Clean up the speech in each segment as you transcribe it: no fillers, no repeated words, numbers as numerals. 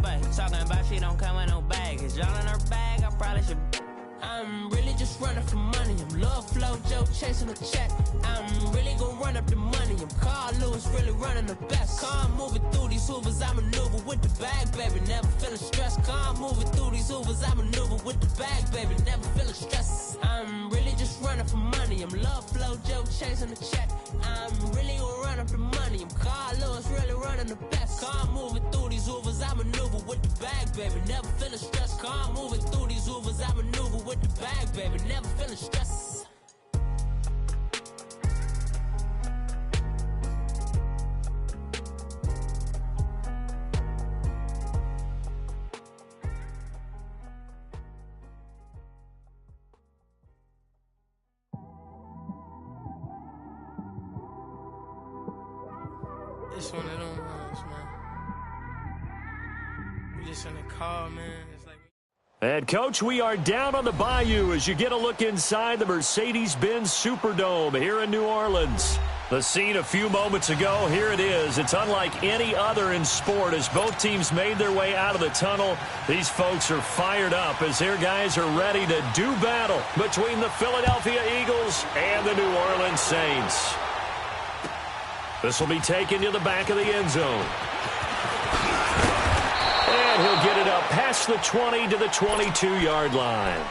but talking about she don't come with no baggage. All in her bag, I probably should. I'm really just running for money. I'm love flow, Joe chasing a check. I'm really gonna run up the money. I'm Carl Lewis, really running the best. Car moving through these Hoovers, I maneuver with the bag, baby. Never feeling stressed. Car moving through these Hoovers, I maneuver with the bag, baby. Never feeling stressed. I'm really just running for money. I'm love flow, Joe chasing a check. I'm really gonna run up the money. I'm Carl Lewis, really running the best. Car moving through these Hoovers, I maneuver with the bag, baby. Never feeling stressed. Car moving through these Hoovers, I maneuver with the bag, baby. Never feeling stressed. It's one of them ones, man. We just in the car, man. It's like. And, Coach, we are down on the bayou as you get a look inside the Mercedes-Benz Superdome here in New Orleans. The scene a few moments ago, here it is. It's unlike any other in sport as both teams made their way out of the tunnel. These folks are fired up as their guys are ready to do battle between the Philadelphia Eagles and the New Orleans Saints. This will be taken to the back of the end zone. And he'll get it up past the 20 to the 22-yard line.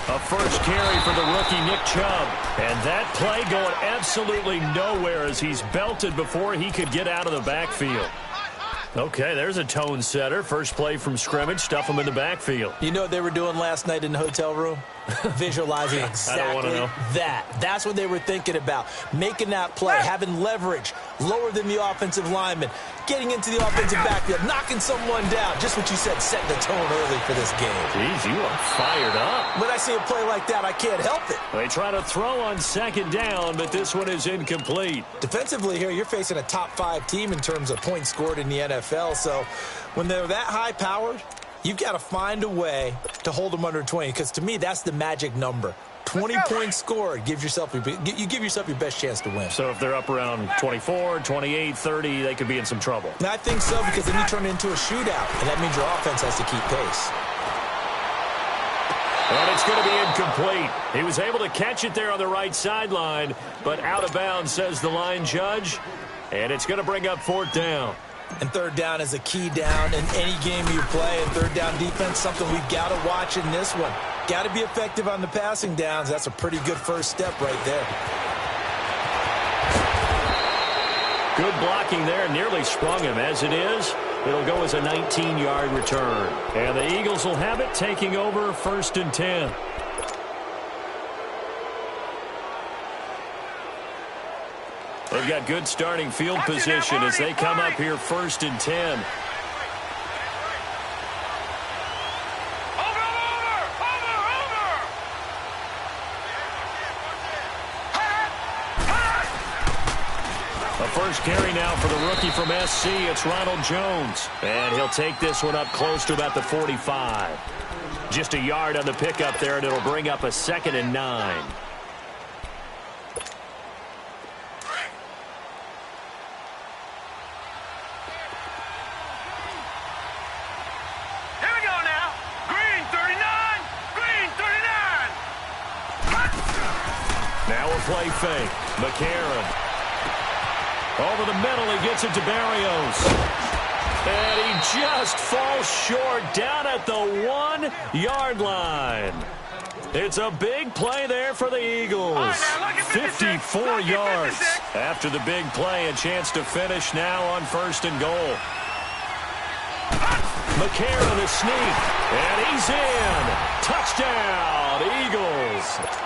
A first carry for the rookie Nick Chubb. And that play going absolutely nowhere as he's belted before he could get out of the backfield. Okay, there's a tone setter. First play from scrimmage, stuff him in the backfield. You know what they were doing last night in the hotel room? Visualizing exactly that. That's what they were thinking about. Making that play, having leverage, lower than the offensive lineman, getting into the offensive backfield, knocking someone down. Just what you said, setting the tone early for this game. Jeez, you are fired up. When I see a play like that, I can't help it. They try to throw on second down, but this one is incomplete. Defensively here, you're facing a top-5 team in terms of points scored in the NFL. So when they're that high-powered, you've got to find a way to hold them under 20, because to me, that's the magic number. 20 points scored, you give yourself your best chance to win. So if they're up around 24, 28, 30, they could be in some trouble. And I think so, because then you turn it into a shootout, and that means your offense has to keep pace. And it's going to be incomplete. He was able to catch it there on the right sideline, but out of bounds, says the line judge. And it's going to bring up fourth down. And third down is a key down in any game you play. And third down defense, something we've got to watch in this one. Got to be effective on the passing downs. That's a pretty good first step right there. Good blocking there. Nearly sprung him. As it is, it'll go as a 19-yard return. And the Eagles will have it, taking over 1st and 10. They've got good starting field position as they come up here 1st and 10. A first carry now for the rookie from SC. It's Ronald Jones. And he'll take this one up close to about the 45. Just a yard on the pickup there, and it'll bring up a 2nd and 9. Play fake. McCarron. Over the middle, he gets it to Barrios. And he just falls short down at the 1-yard line. It's a big play there for the Eagles. 54 yards. After the big play, a chance to finish now on 1st and goal. McCarron, the sneak. And he's in. Touchdown, Eagles.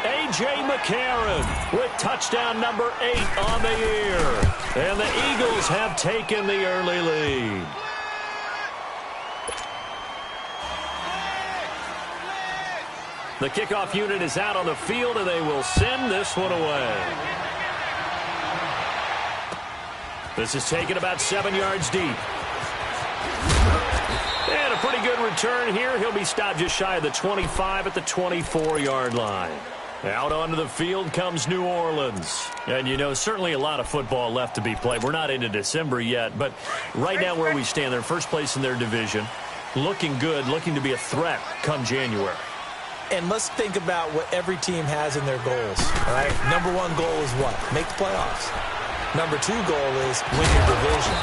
A.J. McCarron with touchdown number 8 on the year. And the Eagles have taken the early lead. The kickoff unit is out on the field, and they will send this one away. This is taken about 7 yards deep. And a pretty good return here. He'll be stopped just shy of the 25 at the 24-yard line. Out onto the field comes New Orleans. And, you know, certainly a lot of football left to be played. We're not into December yet, but right now where we stand, they're first place in their division. Looking good, looking to be a threat come January. And let's think about what every team has in their goals, all right? Number one goal is what? Make the playoffs. Number two goal is win your division.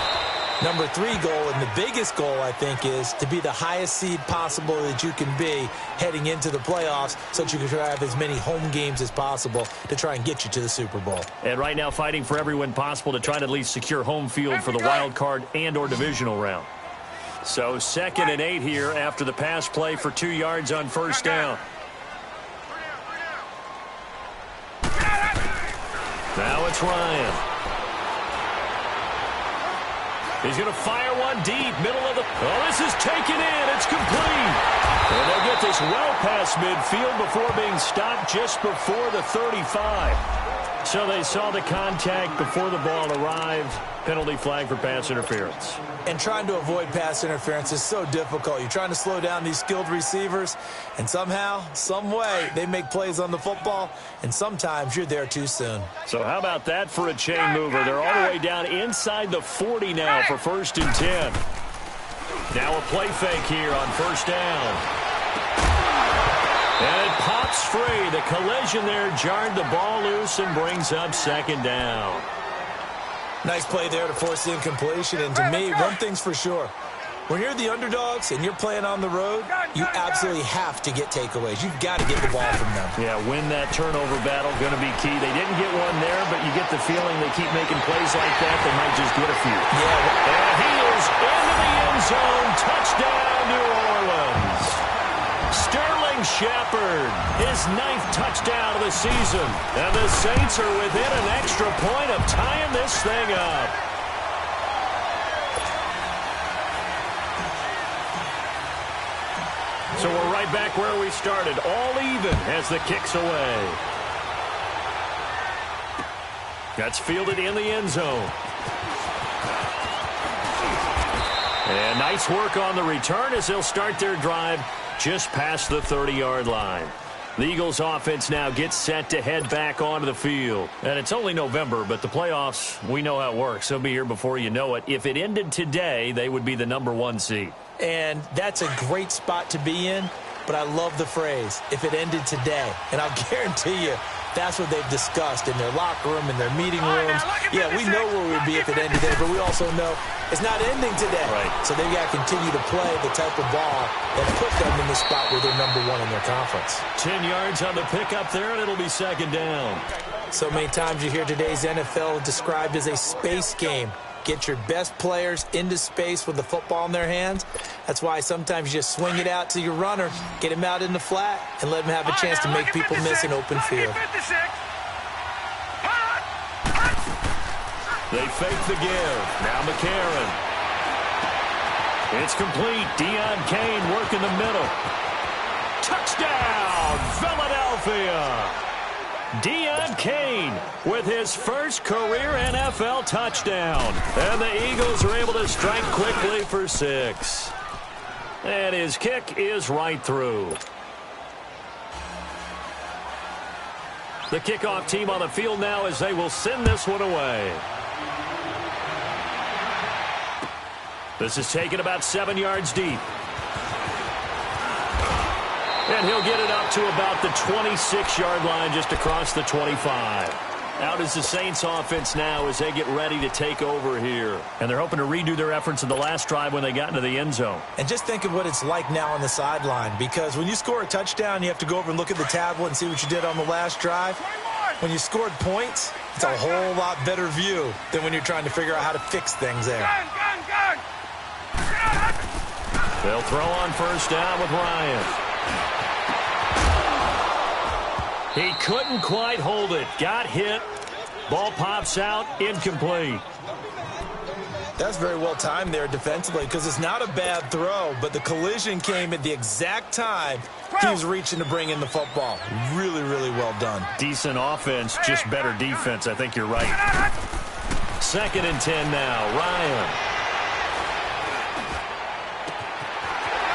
Number three goal, and the biggest goal, I think, is to be the highest seed possible that you can be heading into the playoffs so that you can have as many home games as possible to try and get you to the Super Bowl. And right now fighting for every win possible to try to at least secure home field for the wild card and or divisional round. So 2nd and 8 here after the pass play for 2 yards on first down. Now it's Ryan. He's going to fire one deep, middle of the... Oh, this is taken in. It's complete. And they'll get this well past midfield before being stopped just before the 35. So they saw the contact before the ball arrived. Penalty flag for pass interference. And trying to avoid pass interference is so difficult. You're trying to slow down these skilled receivers, and somehow, some way, they make plays on the football, and sometimes you're there too soon. So how about that for a chain mover? They're all the way down inside the 40 now for 1st and 10. Now a play fake here on first down. And it pops free. The collision there jarred the ball loose and brings up 2nd down. Nice play there to force the incompletion. And to me, one thing's for sure. When you're the underdogs and you're playing on the road, you absolutely have to get takeaways. You've got to get the ball from them. Yeah, win that turnover battle, going to be key. They didn't get one there, but you get the feeling they keep making plays like that, they might just get a few. Yeah. And he is into the end zone. Touchdown, New Orleans. Sterling Shepard, his 9th touchdown of the season. And the Saints are within an extra point of tying this thing up. So we're right back where we started, all even as the kick's away. That's fielded in the end zone. And nice work on the return as they'll start their drive just past the 30-yard line. The Eagles offense now gets set to head back onto the field. And it's only November, but the playoffs, we know how it works. They'll be here before you know it. If it ended today, they would be the number 1 seed. And that's a great spot to be in, but I love the phrase, if it ended today. And I'll guarantee you, that's what they've discussed in their locker room, in their meeting rooms. Yeah, we know where we'd be if it ended today, but we also know it's not ending today. Right. So they've got to continue to play the type of ball that put them in the spot where they're number 1 in their conference. 10 yards on the pickup there, and it'll be 2nd down. So many times you hear today's NFL described as a space game. Get your best players into space with the football in their hands. That's why sometimes you just swing it out to your runner, get him out in the flat, and let him have a chance to make people miss an open field. They fake the give. Now McCarron. It's complete. Deion Kane working the middle. Touchdown, Philadelphia. Deion Kane with his first career NFL touchdown. And the Eagles are able to strike quickly for 6. And his kick is right through. The kickoff team on the field now as they will send this one away. This is taken about 7 yards deep. And he'll get it up to about the 26-yard line just across the 25. Out is the Saints offense now as they get ready to take over here. And they're hoping to redo their efforts in the last drive when they got into the end zone. And just think of what it's like now on the sideline, because when you score a touchdown, you have to go over and look at the tablet and see what you did on the last drive. When you scored points, it's a whole lot better view than when you're trying to figure out how to fix things there. They'll throw on first down with Ryan. He couldn't quite hold it. Got hit. Ball pops out. Incomplete. That's very well timed there defensively because it's not a bad throw, but the collision came at the exact time he was reaching to bring in the football. Really, really well done. Decent offense, just better defense. I think you're right. 2nd and 10 now. Ryan.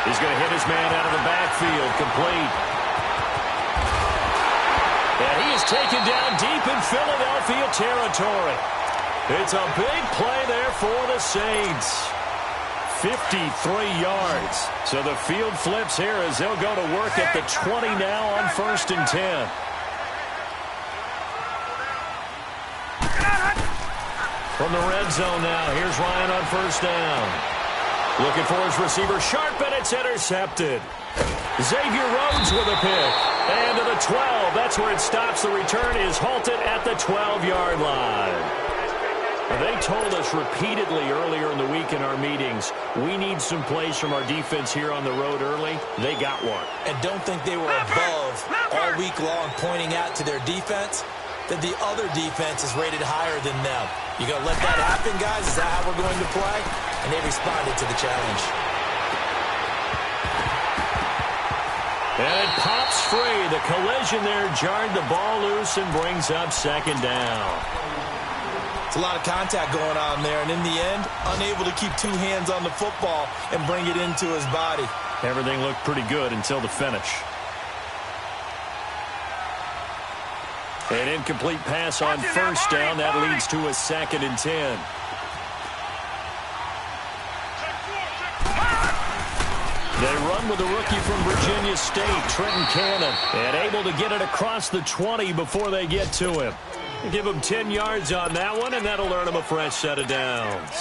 He's going to hit his man out of the backfield. Complete. And he is taken down deep in Philadelphia territory. It's a big play there for the Saints. 53 yards. So the field flips here as they'll go to work at the 20 now on 1st and 10. From the red zone now, here's Ryan on 1st down. Looking for his receiver, Sharp, and it's intercepted. Xavier Rhodes with a pick. And to the 12, that's where it stops. The return is halted at the 12-yard line. They told us repeatedly earlier in the week in our meetings, we need some plays from our defense here on the road early. They got one. And don't think they were above all week long pointing out to their defense that the other defense is rated higher than them. You going to let that happen, guys? Is that how we're going to play? And they responded to the challenge. And it pops free. The collision there jarred the ball loose and brings up 2nd down. It's a lot of contact going on there, and in the end, unable to keep 2 hands on the football and bring it into his body. Everything looked pretty good until the finish. An incomplete pass on 1st down. That leads to a 2nd and 10. They run with a rookie from Virginia State, Trenton Cannon, and able to get it across the 20 before they get to him. Give him 10 yards on that one, and that'll earn him a fresh set of downs.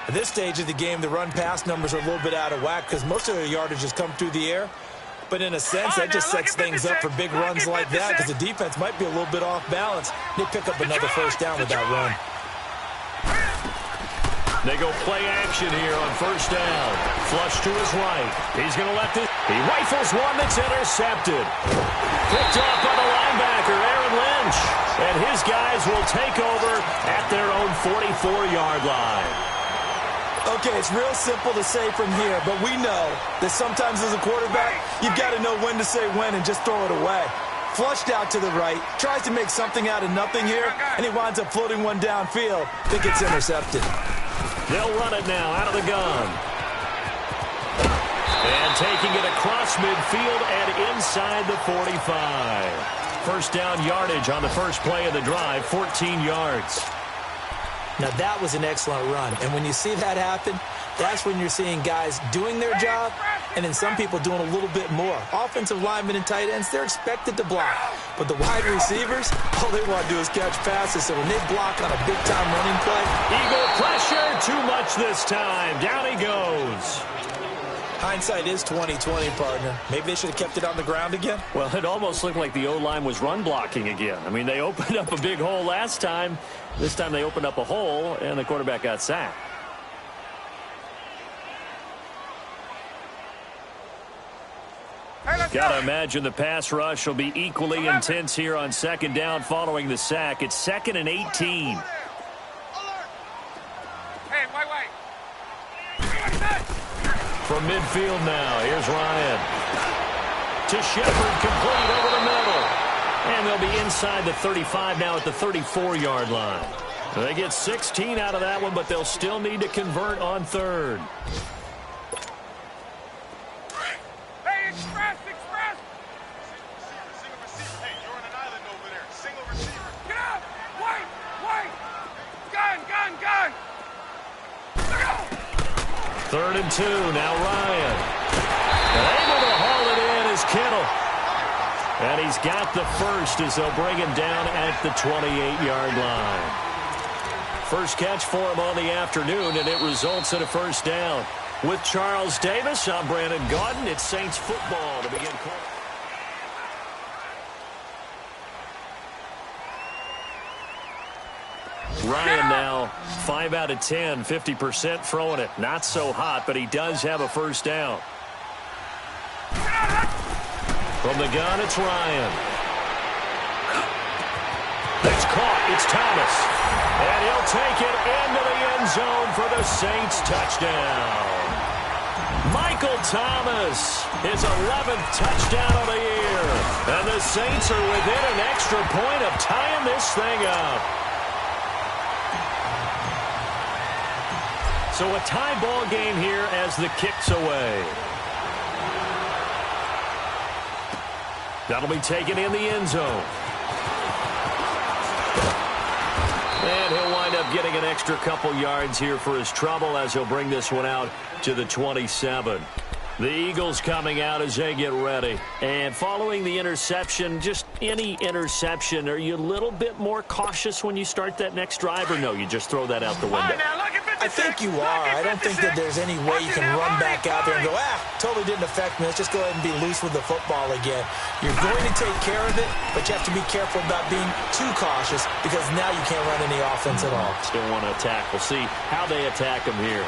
At this stage of the game, the run-pass numbers are a little bit out of whack because most of their yardage has come through the air. But in a sense, that just sets things up for big runs like that because the defense might be a little bit off balance. They pick up another 1st down with that run. They go play action here on 1st down. Flush to his right. He's going to let this. He rifles one that's intercepted. Picked off by the linebacker, Aaron Lynch. And his guys will take over at their own 44-yard line. Okay, it's real simple to say from here, but we know that sometimes as a quarterback, you've got to know when to say when and just throw it away. Flushed out to the right, tries to make something out of nothing here, and he winds up floating one downfield. Think it's intercepted. They'll run it now out of the gun. And taking it across midfield and inside the 45. 1st down yardage on the first play of the drive, 14 yards. Now, that was an excellent run. And when you see that happen, that's when you're seeing guys doing their job and then some people doing a little bit more. Offensive linemen and tight ends, they're expected to block. But the wide receivers, all they want to do is catch passes. So when they block on a big-time running play. Eagle pressure, too much this time. Down he goes. Hindsight is 20/20, partner. Maybe they should have kept it on the ground again. Well, it almost looked like the O-line was run blocking again. I mean, they opened up a big hole last time. This time they opened up a hole, and the quarterback got sacked. Got to imagine the pass rush will be equally intense here on 2nd down following the sack. It's 2nd and 18. From midfield now, here's Ryan. To Shepard, complete over the middle. And they'll be inside the 35 now at the 34-yard line. They get 16 out of that one, but they'll still need to convert on 3rd. Hey, express! Hey, you're on an island over there. Single receiver. Get out! Wait! Gun! Look out! 3rd and 2, now Ryan. And able to haul it in is Kittle. And he's got the first as they'll bring him down at the 28-yard line. First catch for him on the afternoon, and it results in a 1st down. With Charles Davis, I'm Brandon Gaudin. It's Saints football to begin quarter. Ryan now 5 out of 10, 50% throwing it. Not so hot, but he does have a 1st down. From the gun, it's Ryan. It's caught. It's Thomas. And he'll take it into the end zone for the Saints touchdown. Michael Thomas, his 11th touchdown of the year. And the Saints are within an extra point of tying this thing up. So a tie ball game here as the kick's away. That'll be taken in the end zone. And he'll wind up getting an extra couple yards here for his trouble as he'll bring this one out to the 27. The Eagles coming out as they get ready. And following the interception, just any interception, are you a little bit more cautious when you start that next drive, or no, you just throw that out the window? I think you are. I don't think that there's any way you can run back out there and go, totally didn't affect me. Let's just go ahead and be loose with the football again. You're going to take care of it, but you have to be careful about being too cautious because now you can't run any offense at all. Still want to attack. We'll see how they attack him here.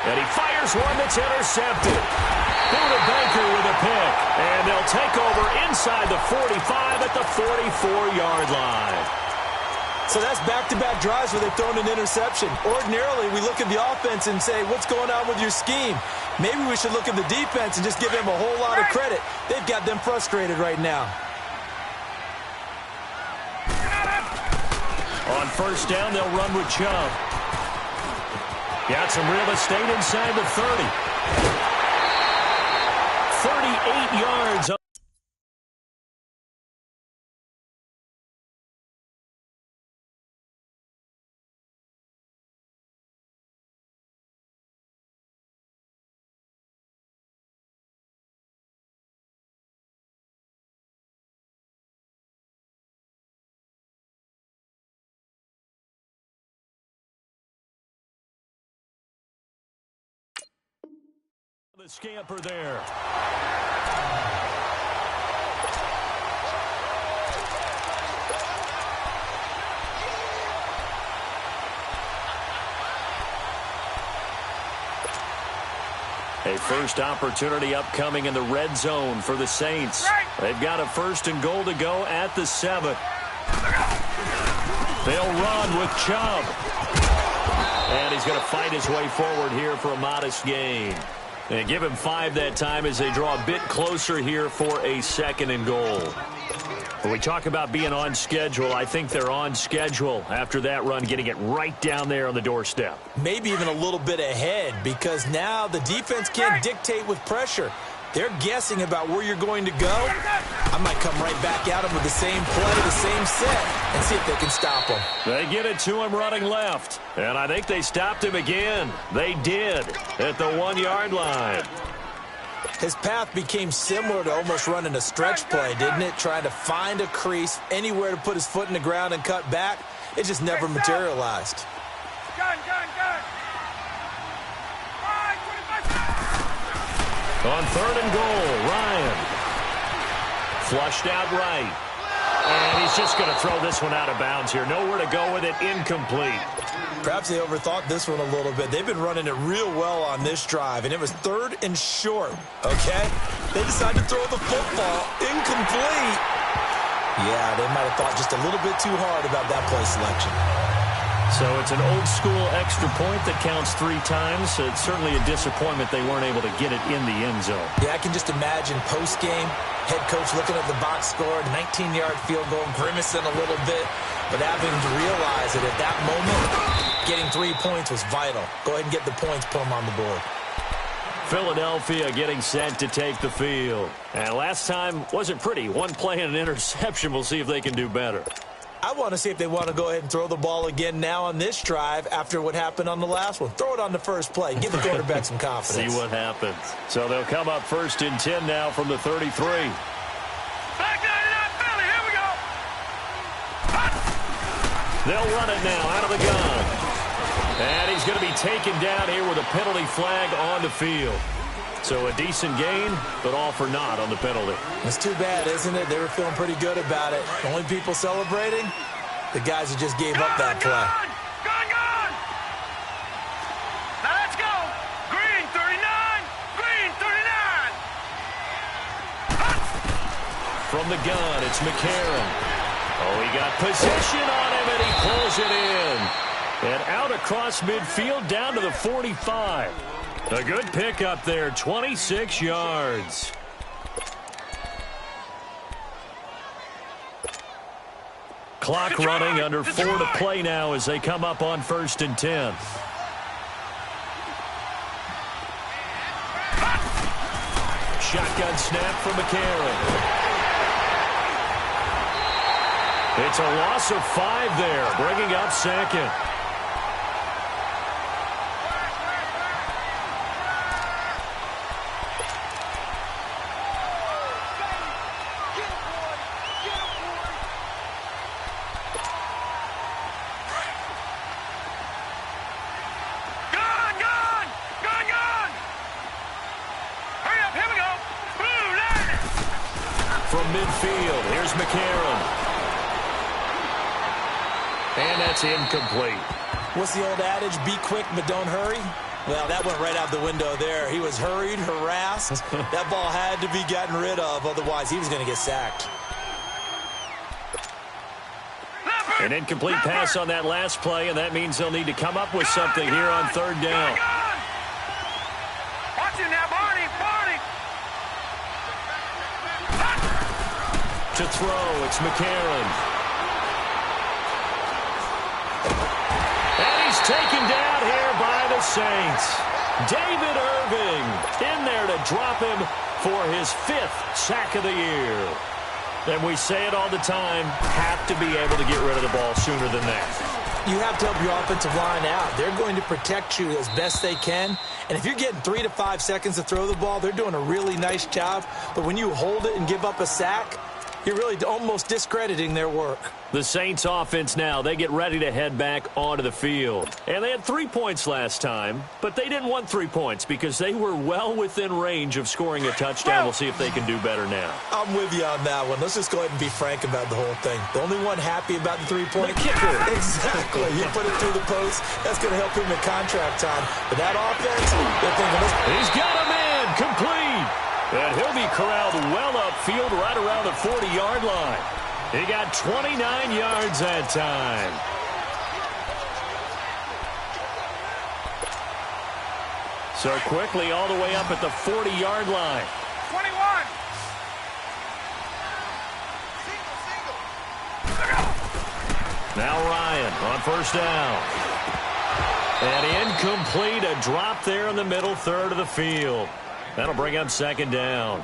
And he fires one that's intercepted. Buda Baker with a pick. And they'll take over inside the 45 at the 44-yard line. So that's back-to-back drives where they've thrown an interception. Ordinarily, we look at the offense and say, what's going on with your scheme? Maybe we should look at the defense and just give them a whole lot of credit. They've got them frustrated right now. On first down, they'll run with Chubb. Got some real estate inside the 30. 38 yards. The scamper there. A first opportunity upcoming in the red zone for the Saints. They've got a 1st and goal to go at the 7. They'll run with Chubb. And he's going to fight his way forward here for a modest gain. And give him 5 that time as they draw a bit closer here for a 2nd and goal. When we talk about being on schedule, I think they're on schedule after that run, getting it right down there on the doorstep. Maybe even a little bit ahead because now the defense can't dictate with pressure. They're guessing about where you're going to go. I might come right back at them with the same play, the same set, and see if they can stop them. They get it to him running left. And I think they stopped him again. They did at the 1-yard line. His path became similar to almost running a stretch play, didn't it? Trying to find a crease, anywhere to put his foot in the ground and cut back. It just never materialized. Gun. On 3rd and goal, Ryan. Flushed out right. And he's just going to throw this one out of bounds here. Nowhere to go with it. Incomplete. Perhaps they overthought this one a little bit. They've been running it real well on this drive, and it was 3rd and short, okay? They decided to throw the football. Incomplete. Yeah, they might have thought just a little bit too hard about that play selection. So it's an old-school extra point that counts 3 times. So it's certainly a disappointment they weren't able to get it in the end zone. Yeah, I can just imagine post-game, head coach looking at the box score, 19-yard field goal, grimacing a little bit, but having to realize that at that moment, getting 3 points was vital. Go ahead and get the points, put them on the board. Philadelphia getting set to take the field. And last time wasn't pretty. 1 play and an interception. We'll see if they can do better. I want to see if they want to go ahead and throw the ball again now on this drive after what happened on the last one. Throw it on the first play. Give the quarterback some confidence. See what happens. So they'll come up 1st and 10 now from the 33. Back 99 Philly, here we go. They'll run it now out of the gun. And he's going to be taken down here with a penalty flag on the field. So a decent gain, but all for naught on the penalty. It's too bad, isn't it? They were feeling pretty good about it. The only people celebrating, the guys who just gave up that play. Gone. Now let's go. Green 39. Green 39. From the gun, it's McCarron. Oh, he got possession on him, and he pulls it in. And out across midfield down to the 45. A good pickup there, 26 yards. Clock running, under 4 to play now as they come up on 1st and 10. Shotgun snap from McCarron. It's a loss of 5 there, bringing up 2nd. From midfield, here's McCarron. And that's incomplete. What's the old adage? Be quick, but don't hurry. Well, that went right out the window there. He was hurried, harassed. That ball had to be gotten rid of, otherwise he was going to get sacked. An incomplete pass on that last play, and that means they'll need to come up with something here on 3rd down. Watch it now, Barney, Barney. To throw, it's McCarron. And he's taken down here by the Saints. David Irving in there to drop him for his 5th sack of the year. And we say it all the time, have to be able to get rid of the ball sooner than that. You have to help your offensive line out. They're going to protect you as best they can. And if you're getting 3 to 5 seconds to throw the ball, they're doing a really nice job. But when you hold it and give up a sack, you're really almost discrediting their work. The Saints offense now, they get ready to head back onto the field. And they had 3 points last time, but they didn't want 3 points because they were well within range of scoring a touchdown. We'll see if they can do better now. I'm with you on that one. Let's just go ahead and be frank about the whole thing. The only one happy about the 3-point kicker. Exactly. You put it through the post. That's going to help him in contract time. But that offense, they're thinking, he's got a man complete. And he'll be corralled well upfield right around the 40-yard line. He got 29 yards that time. So quickly all the way up at the 40-yard line. 21. Now Ryan on 1st down. And incomplete, a drop there in the middle third of the field. That'll bring up 2nd down.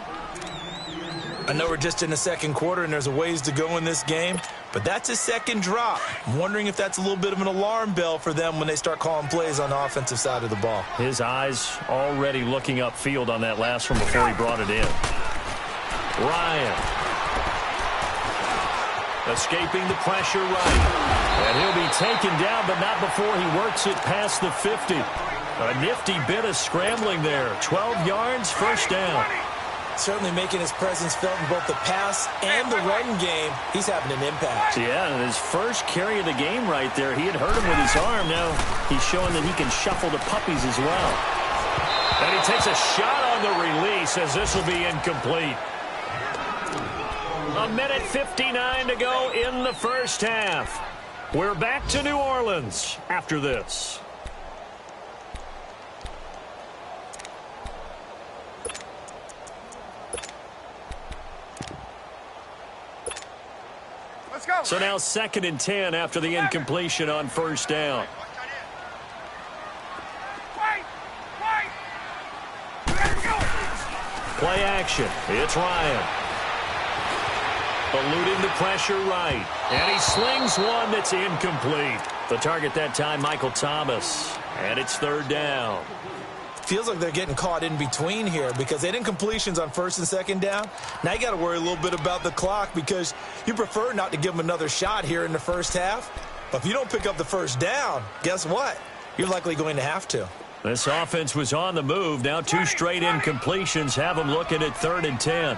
I know we're just in the 2nd quarter and there's a ways to go in this game, but that's a 2nd drop. I'm wondering if that's a little bit of an alarm bell for them when they start calling plays on the offensive side of the ball. His eyes already looking upfield on that last one before he brought it in. Ryan. Escaping the pressure right. And he'll be taken down, but not before he works it past the 50. A nifty bit of scrambling there. 12 yards, 1st down. Certainly making his presence felt in both the pass and the run game. He's having an impact. Yeah, and his first carry of the game right there, he had hurt him with his arm. Now he's showing that he can shuffle the puppies as well. And he takes a shot on the release as this will be incomplete. 1:59 to go in the 1st half. We're back to New Orleans after this. Let's go. So now 2nd and 10 after the incompletion on 1st down. Play action. It's Ryan. Eluding the pressure right. And he slings one that's incomplete. The target that time, Michael Thomas. And it's 3rd down. Feels like they're getting caught in between here because they didn't completions on 1st and 2nd down. Now you got to worry a little bit about the clock because you prefer not to give them another shot here in the 1st half. But if you don't pick up the 1st down, guess what? You're likely going to have to. This offense was on the move. Now 2 straight incompletions have them looking at 3rd and 10.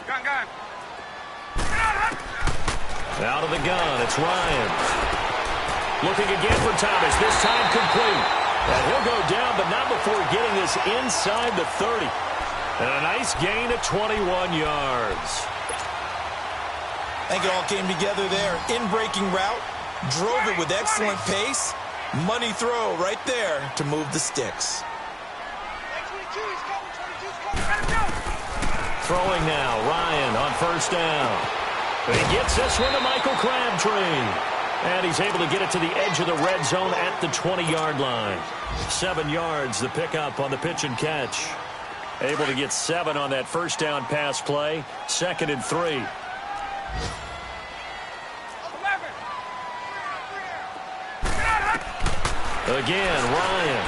Gun. Out of the gun, it's Ryan. Looking again for Thomas, this time complete. And he'll go down, but not before getting this inside the 30. And a nice gain of 21 yards. I think it all came together there. In-breaking route, drove it with excellent pace. Money throw right there to move the sticks. Throwing now, Ryan on first down. He gets this one to Michael Crabtree. And he's able to get it to the edge of the red zone at the 20-yard line. 7 yards, the pickup on the pitch and catch. Able to get 7 on that first down pass play. 2nd and 3. Again, Ryan.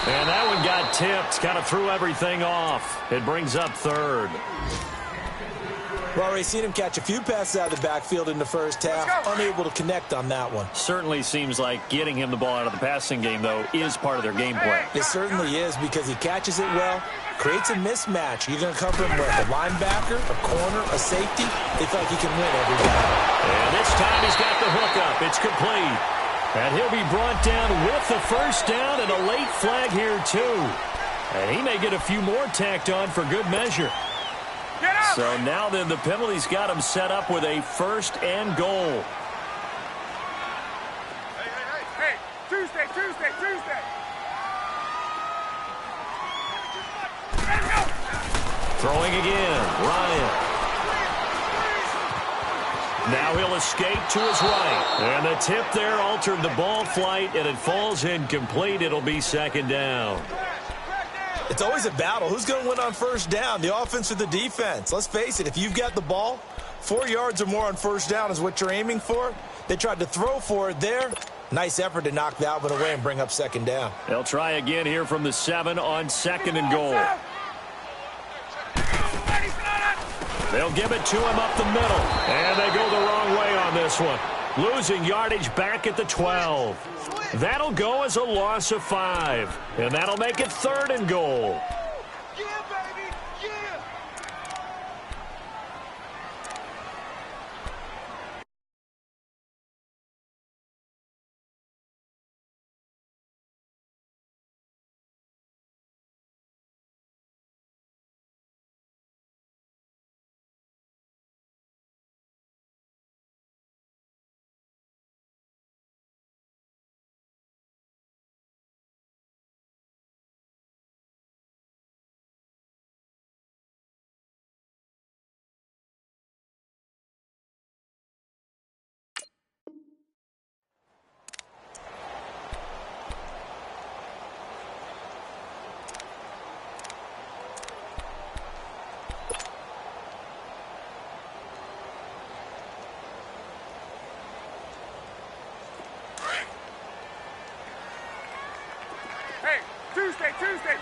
And that one got tipped. Kind of threw everything off. It brings up 3rd. We've already seen him catch a few passes out of the backfield in the first half. Unable to connect on that one. Certainly seems like getting him the ball out of the passing game, though, is part of their game plan. It certainly is, because he catches it well, creates a mismatch. You're going to cover him with a linebacker, a corner, a safety. They feel like he can win every battle. And this time he's got the hookup. It's complete. And he'll be brought down with the first down and a late flag here, too. And he may get a few more tacked on for good measure. So now then the penalty's got him set up with a 1st and goal. Hey, Tuesday. Throwing again, Ryan. Now he'll escape to his right. And the tip there altered the ball flight, and it falls incomplete. It'll be 2nd down. It's always a battle. Who's going to win on first down, the offense or the defense? Let's face it, if you've got the ball, 4 yards or more on first down is what you're aiming for. They tried to throw for it there. Nice effort to knock that one away and bring up 2nd down. They'll try again here from the 7 on 2nd and goal. They'll give it to him up the middle. And they go the wrong way on this one. Losing yardage back at the 12. That'll go as a loss of 5. And that'll make it 3rd and goal.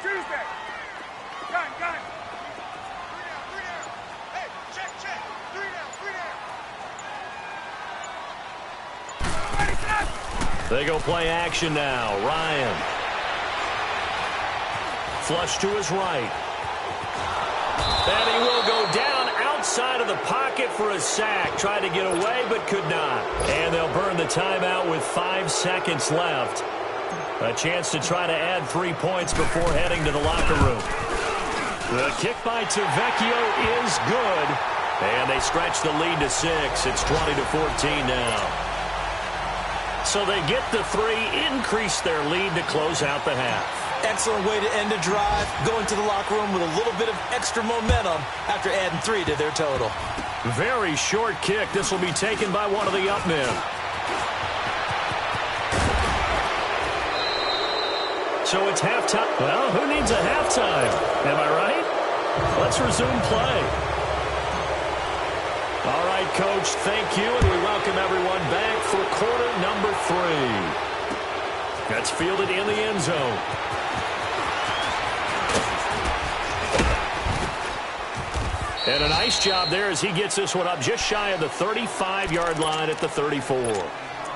Tuesday. Gun. 3 down. Hey, check. 3 down. They go play action now. Ryan. Flush to his right. And he will go down outside of the pocket for a sack. Tried to get away, but could not. And they'll burn the timeout with 5 seconds left. A chance to try to add 3 points before heading to the locker room. The kick by Tavecchio is good. And they stretch the lead to 6. It's 20-14 now. So they get the 3, increase their lead to close out the half. Excellent way to end a drive. Go into the locker room with a little bit of extra momentum after adding 3 to their total. Very short kick. This will be taken by one of the up men. So it's halftime. Well, who needs a halftime? Am I right? Let's resume play. All right, Coach, thank you, and we welcome everyone back for quarter number 3. That's fielded in the end zone. And a nice job there as he gets this one up just shy of the 35-yard line at the 34.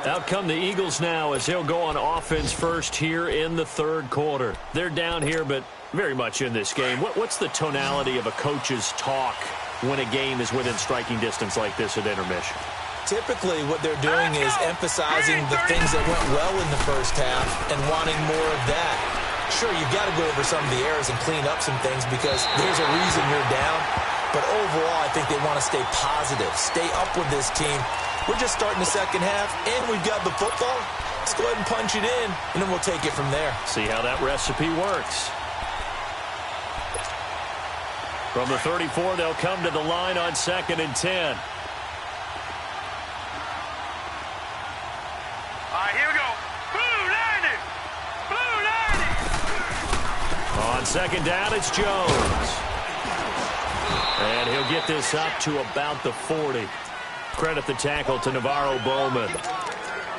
Out come the Eagles now as they'll go on offense first here in the third quarter. They're down here, but very much in this game. What's the tonality of a coach's talk when a game is within striking distance like this at intermission? Typically, what they're doing is emphasizing the things that went well in the first half and wanting more of that. Sure, you've got to go over some of the errors and clean up some things because there's a reason you're down. But overall, I think they want to stay positive, stay up with this team. We're just starting the second half, and we've got the football. Let's go ahead and punch it in, and then we'll take it from there. See how that recipe works. From the 34, they'll come to the line on 2nd and 10. All right, here we go. Blue landing. Blue landing. On 2nd down, it's Jones. And he'll get this up to about the 40. Credit the tackle to Navarro Bowman.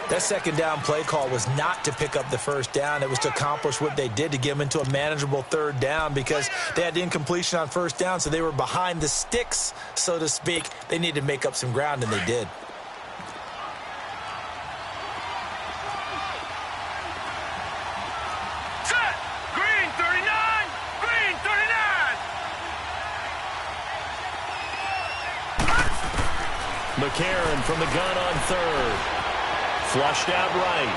That 2nd down play call was not to pick up the 1st down. It was to accomplish what they did, to get them into a manageable 3rd down, because they had the incompletion on 1st down, so they were behind the sticks, so to speak. They needed to make up some ground, and they did. Set. Green 39. Green 39. McCarron from the gun on 3rd. Flushed out right.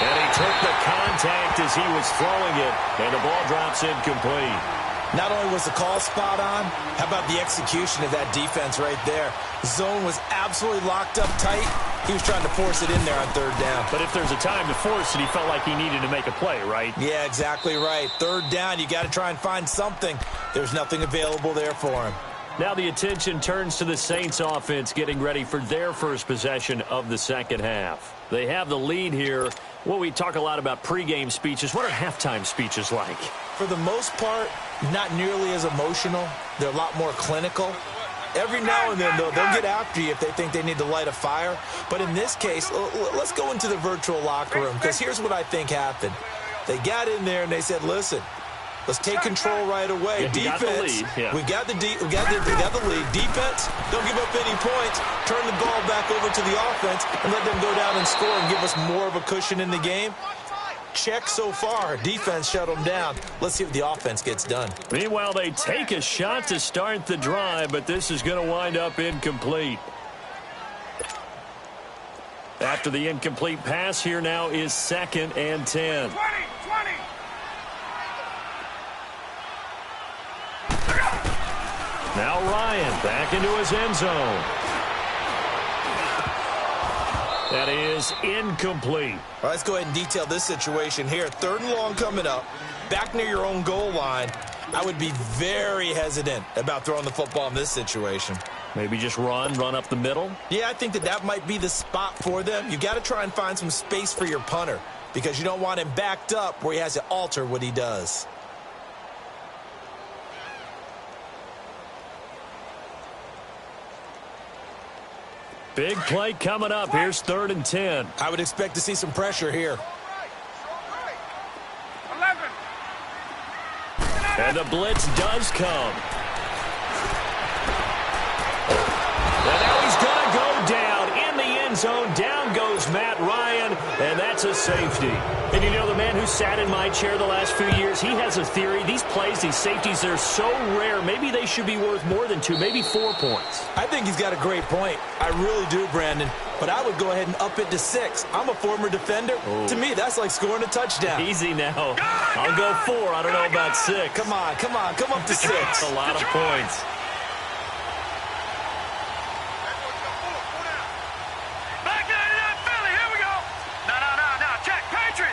And he took the contact as he was throwing it, and the ball drops incomplete. Not only was the call spot on, how about the execution of that defense right there? Zone was absolutely locked up tight. He was trying to force it in there on 3rd down. But if there's a time to force it, he felt like he needed to make a play, right? Yeah, exactly right. 3rd down, you got to try and find something. There's nothing available there for him. Now the attention turns to the Saints offense getting ready for their first possession of the second half. They have the lead here. Well, we talk a lot about pregame speeches. What are halftime speeches like? For the most part, not nearly as emotional. They're a lot more clinical. Every now and then, though, they'll get after you if they think they need to light a fire. But in this case, let's go into the virtual locker room, because here's what I think happened. They got in there and they said, listen, let's take control right away. Yeah, defense, we got the lead. Defense, don't give up any points. Turn the ball back over to the offense and let them go down and score and give us more of a cushion in the game. Check so far. Defense shut them down. Let's see if the offense gets done. Meanwhile, they take a shot to start the drive, but this is going to wind up incomplete. After the incomplete pass, here now is 2nd and 10. 20. Now Ryan back into his end zone. That is incomplete. All right, let's go ahead and detail this situation here. 3rd and long coming up, back near your own goal line. I would be very hesitant about throwing the football in this situation. Maybe just run up the middle? Yeah, I think that might be the spot for them. You got to try and find some space for your punter, because you don't want him backed up where he has to alter what he does. Big play coming up. Here's 3rd and 10. I would expect to see some pressure here. 11. And the blitz does come. And now he's going to go down in the end zone. Down goes Matt Ryan, and that's a safety. And you know, the man who sat in my chair the last few years, he has a theory. These plays, these safeties, they're so rare. Maybe they should be worth more than 2, maybe 4 points. I think he's got a great point. I really do, Brandon. But I would go ahead and up it to 6. I'm a former defender. Oh. To me, that's like scoring a touchdown. Easy now. I'll go 4. I don't know about 6. Come on. Come up to 6. That's a lot of points. Back into that Philly. Here we go. No. Check. Patriot.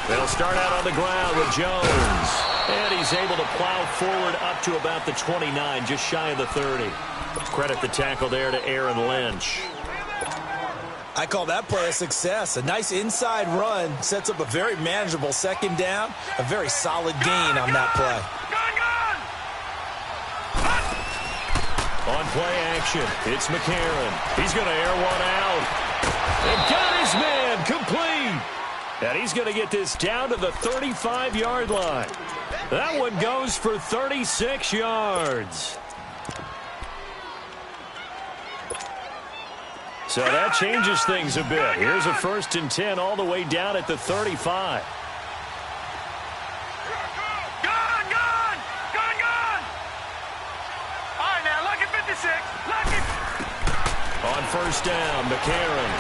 They'll start out on the ground with Jones. And he's able to plow forward up to about the 29, just shy of the 30. Credit the tackle there to Aaron Lynch. I call that play a success. A nice inside run sets up a very manageable 2nd down. A very solid gain on that play. On play action, it's McCarron. He's going to air one out. And got his man complete. And he's going to get this down to the 35-yard line. That one goes for 36 yards. So that changes things a bit. Here's a 1st and 10 all the way down at the 35. On 1st down, McCarron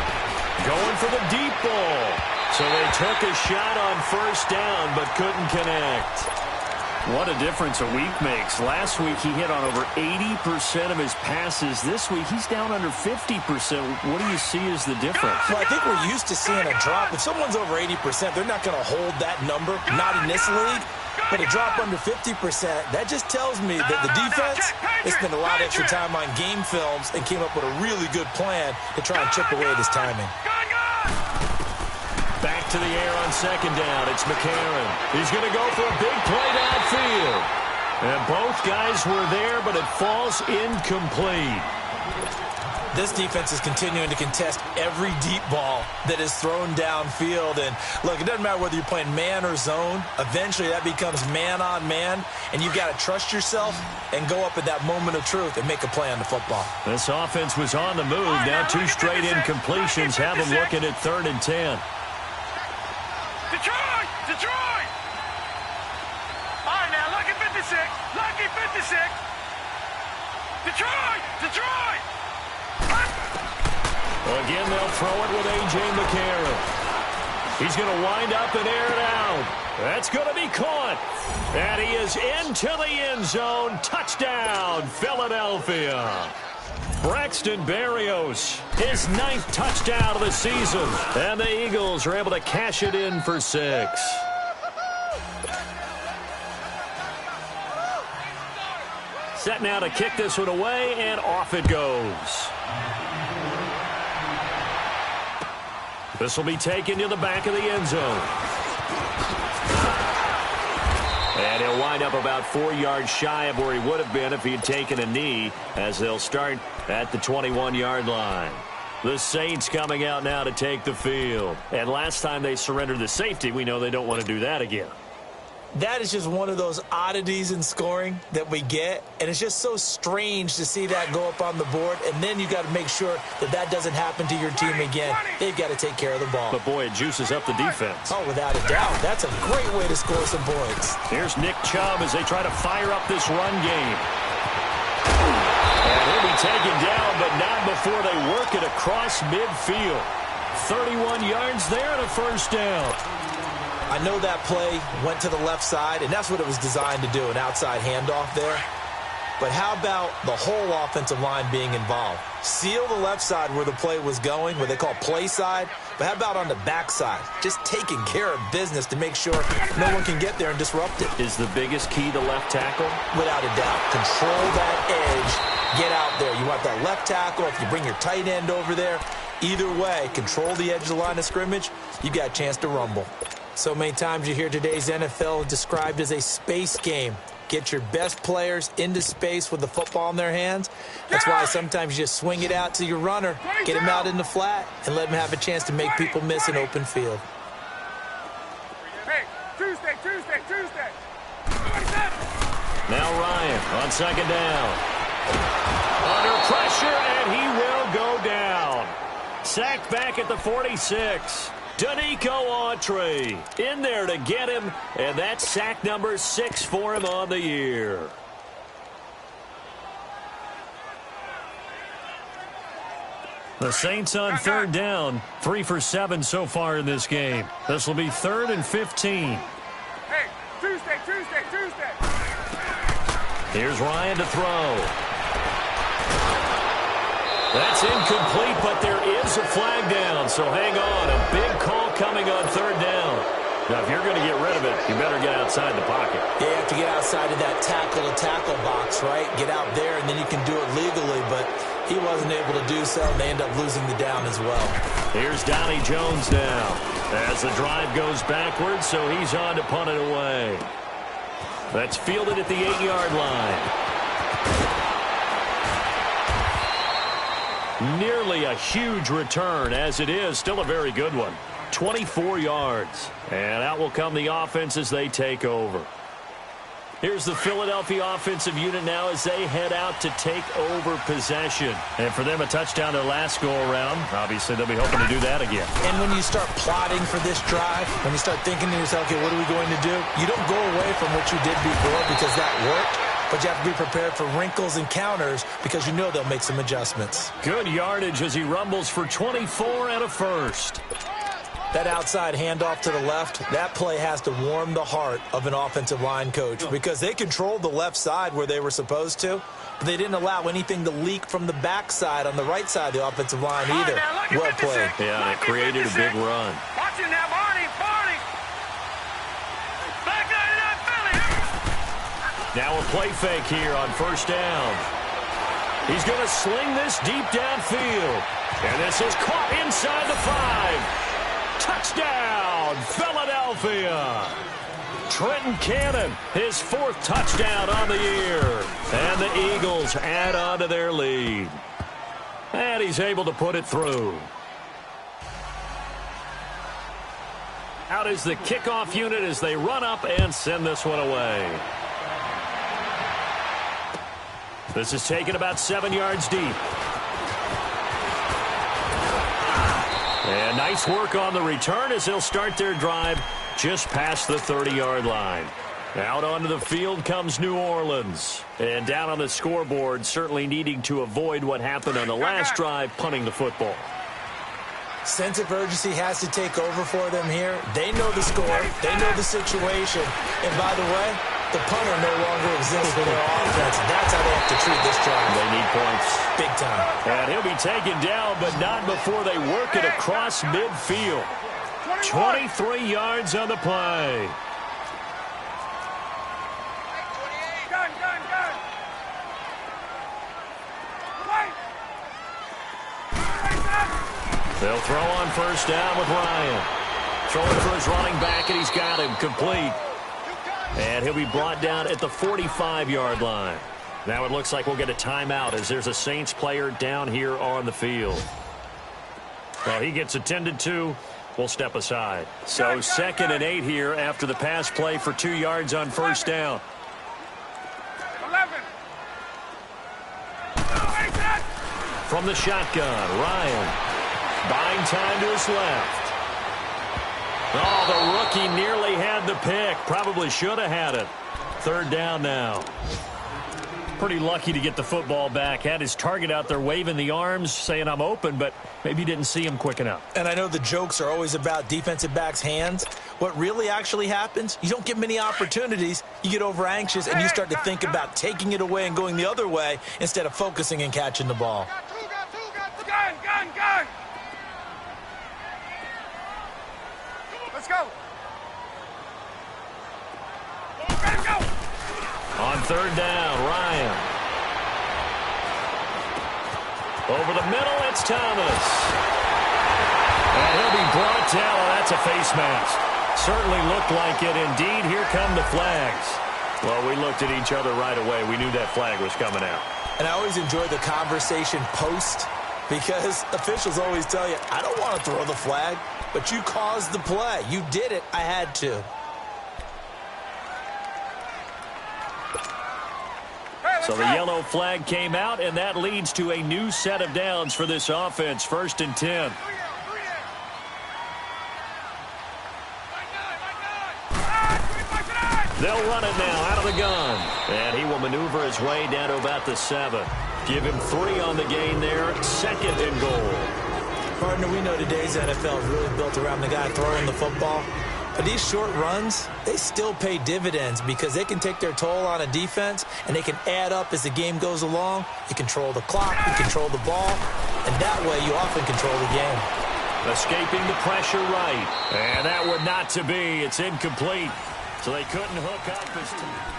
going for the deep ball. So they took a shot on first down but couldn't connect. What a difference a week makes. Last week he hit on over 80% of his passes. This week he's down under 50%. What do you see as the difference? Well, I think we're used to seeing a drop. If someone's over 80%, they're not going to hold that number, not in this league. But a drop under 50%, that just tells me that the defense has spent a lot of extra time on game films and came up with a really good plan to try and chip away this timing. Back to the air on second down. It's McCarron. He's going to go for a big play downfield. And both guys were there, but it falls incomplete. This defense is continuing to contest every deep ball that is thrown downfield. And, look, it doesn't matter whether you're playing man or zone. Eventually, that becomes man-on-man, and you've got to trust yourself and go up at that moment of truth and make a play on the football. This offense was on the move. Now 2 straight incompletions have them looking at 3rd and 10. Detroit! Detroit! All right, now, lucky 56. Lucky 56. Detroit! Detroit! Again, they'll throw it with A.J. McCarron. He's going to wind up and air it out. That's going to be caught. And he is into the end zone. Touchdown, Philadelphia. Braxton Berrios, his 9th touchdown of the season. And the Eagles are able to cash it in for 6. Set now to kick this one away, and off it goes. This will be taken to the back of the end zone. And he'll wind up about 4 yards shy of where he would have been if he had taken a knee, as they'll start at the 21-yard line. The Saints coming out now to take the field. And last time they surrendered the safety, we know they don't want to do that again. That is just one of those oddities in scoring that we get, and it's just so strange to see that go up on the board, and then you got to make sure that that doesn't happen to your team again. They've got to take care of the ball. But, boy, it juices up the defense. Oh, without a doubt. That's a great way to score some points. Here's Nick Chubb as they try to fire up this run game. And he'll be taken down, but not before they work it across midfield. 31 yards there and a first down. I know that play went to the left side, and that's what it was designed to do, an outside handoff there. But how about the whole offensive line being involved? Seal the left side where the play was going, what they call play side. But how about on the back side? Just taking care of business to make sure no one can get there and disrupt it. Is the biggest key the left tackle? Without a doubt. Control that edge. Get out there. You want that left tackle. If you bring your tight end over there, either way, control the edge of the line of scrimmage, you got a chance to rumble. So many times you hear today's NFL described as a space game. Get your best players into space with the football in their hands. That's why sometimes you just swing it out to your runner, get him out in the flat, and let him have a chance to make people miss an open field. Hey, Tuesday. Now Ryan on second down. Under pressure, and he will go down. Sacked back at the 46. Sc0rp10nK1ng305's in there to get him, and that's sack number 6 for him on the year. The Saints on third down, 3 for 7 so far in this game. This will be 3rd and 15. Hey, Tuesday. Here's Ryan to throw. That's incomplete, but there is a flag down, so hang on. A big call coming on third down. Now, if you're going to get rid of it, you better get outside the pocket. Yeah, you have to get outside of that tackle-to-tackle box, right? Get out there, and then you can do it legally, but he wasn't able to do so, and they end up losing the down as well. Here's Donnie Jones now as the drive goes backwards, so he's on to punt it away. That's fielded at the 8-yard line. Nearly a huge return, as it is still a very good one. 24 yards. And out will come the offense as they take over. Here's the Philadelphia offensive unit now as they head out to take over possession. And for them, a touchdown their last go-around. Obviously, they'll be hoping to do that again. And when you start plotting for this drive, when you start thinking to yourself, okay, what are we going to do? You don't go away from what you did before because that worked. But you have to be prepared for wrinkles and counters because you know they'll make some adjustments. Good yardage as he rumbles for 24 and a first. That outside handoff to the left, that play has to warm the heart of an offensive line coach because they controlled the left side where they were supposed to, but they didn't allow anything to leak from the backside on the right side of the offensive line either. Well played. Yeah, and it created a big run. Watch it now, Barney. Back 99 Philly. Now a play fake here on first down. He's going to sling this deep downfield. And this is caught inside the 5. Touchdown, Philadelphia. Trenton Cannon, his 4th touchdown on the year. And the Eagles add on to their lead. And he's able to put it through. Out is the kickoff unit as they run up and send this one away. This is taken about 7 yards deep. And nice work on the return as they'll start their drive just past the 30-yard line. Out onto the field comes New Orleans. And down on the scoreboard, certainly needing to avoid what happened on the last drive, punting the football. Sense of urgency has to take over for them here. They know the score. They know the situation. And by the way, the punter no longer exists for their offense. That's how they have to treat this drive. They need points. Big time. And he'll be taken down, but not before they work it across midfield. 23 yards on the play. Gun. They'll throw on first down with Ryan. Throwing for his running back, and he's got him complete. And he'll be brought down at the 45-yard line. Now it looks like we'll get a timeout as there's a Saints player down here on the field. Well, he gets attended to. We'll step aside. So 2nd and 8 here after the pass play for 2 yards on first down. 11. From the shotgun, Ryan. Buying time to his left. Oh, the rookie nearly had the pick. Probably should have had it. 3rd down now. Pretty lucky to get the football back. Had his target out there waving the arms, saying I'm open, but maybe didn't see him quick enough. And I know the jokes are always about defensive backs' hands. What really actually happens, you don't get many opportunities. You get over anxious, and you start to think about taking it away and going the other way instead of focusing and catching the ball. Gun. Let's go. Go. On 3rd down, Ryan. Over the middle, it's Thomas. And he'll be brought down. Oh, that's a face mask. Certainly looked like it. Indeed, here come the flags. Well, we looked at each other right away. We knew that flag was coming out. And I always enjoy the conversation post because officials always tell you, I don't want to throw the flag, but you caused the play. You did it. I had to. So the yellow flag came out, and that leads to a new set of downs for this offense. 1st and 10. They'll run it now out of the gun. And he will maneuver his way down to about the 7. Give him 3 on the gain there. 2nd and goal. Partner, we know today's NFL is really built around the guy throwing the football. But these short runs, they still pay dividends because they can take their toll on a defense, and they can add up as the game goes along. You control the clock, you control the ball, and that way you often control the game. Escaping the pressure right. And that would not to be. It's incomplete. So they couldn't hook up this time.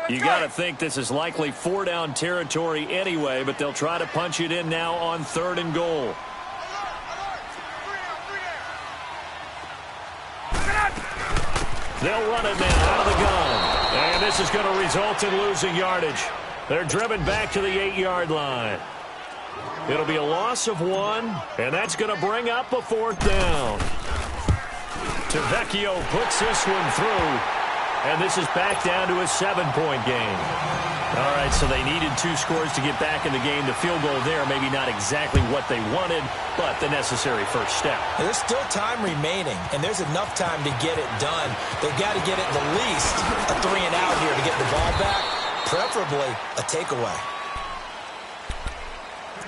You got to think this is likely 4-down territory anyway, but they'll try to punch it in now on 3rd and goal. They'll run it now out of the gun. And this is going to result in losing yardage. They're driven back to the 8-yard line. It'll be a loss of 1, and that's going to bring up a 4th down. Tavecchio puts this one through. And this is back down to a 7-point game. All right, so they needed 2 scores to get back in the game. The field goal there, maybe not exactly what they wanted, but the necessary first step. There's still time remaining, and there's enough time to get it done. They've got to get it at least a 3-and-out here to get the ball back, preferably a takeaway.